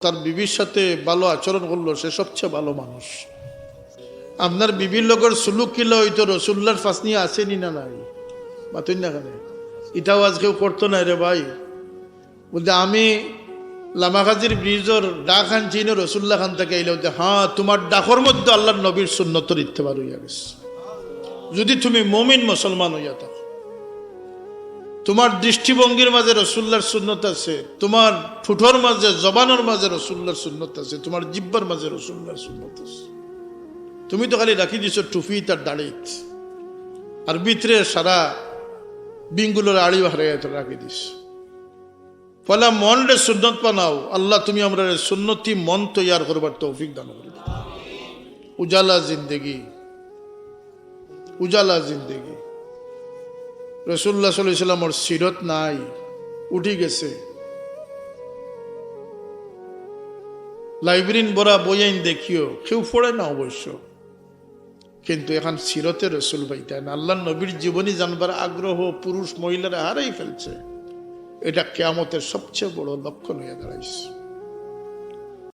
তার বিবির সাথে ভালো আচরণ করলো, সে সবচেয়ে ভালো মানুষ। আপনার বিবির লোকের সুলুক কিলো হইতো রসুল্লার ফাঁস নিয়ে আসেনি না নাই বাতুই না কেন এটাও আজ কেউ করতো না রে ভাই। বলতে আমি লামাগাজির ব্রিজর ডাক আনছি না রসুল্লাহ খান থেকে এলে বলতে হ্যাঁ তোমার ডাকর মধ্যে আল্লাহর নবীর সুন্নতর ইত্তেবার হইয়া গেছে। যদি তুমি মুমিন মুসলমান হইয়া থাকো, তোমার দৃষ্টিভঙ্গির মাঝে রসুল্লার সুন্নত আছে, তোমার ঠুঠোর মাঝে জবানোর মাঝে রসুল্লার সুন্নত আছে, তোমার জিব্বার মাঝে রসুল্লার সুন্নত আছে। তুমি তো খালি রাখি দিছো টুফি তার দাড়িত, আর ভিতরে সারা বিঙ্গুলোর আড়ি হারাই রাখি দিস। ফলে মন রে সুন্নত বানাও। আল্লাহ তুমি আমরা সুন্নতি মন তৈয়ার করবার তৌফিক দান করে দাও। উজালা জিন্দেগি, উজালা জিন্দেগি। রসুল্লাহ সাল্লাল্লাহু আলাইহি ওয়াসাল্লামের সিরত নাই, উঠি গেছে। লাইব্রেরিন বড়া বই আইন দেখিও, কেউ পড়ে না অবশ্য, কিন্তু এখন সিরতে রসুল পাইতেন আল্লাহ নবীর জীবনী জানবার আগ্রহ পুরুষ মহিলারা হারাই ফেলছে। এটা কিয়ামতের সবচেয়ে বড় লক্ষণ হয়ে দাঁড়াইছে।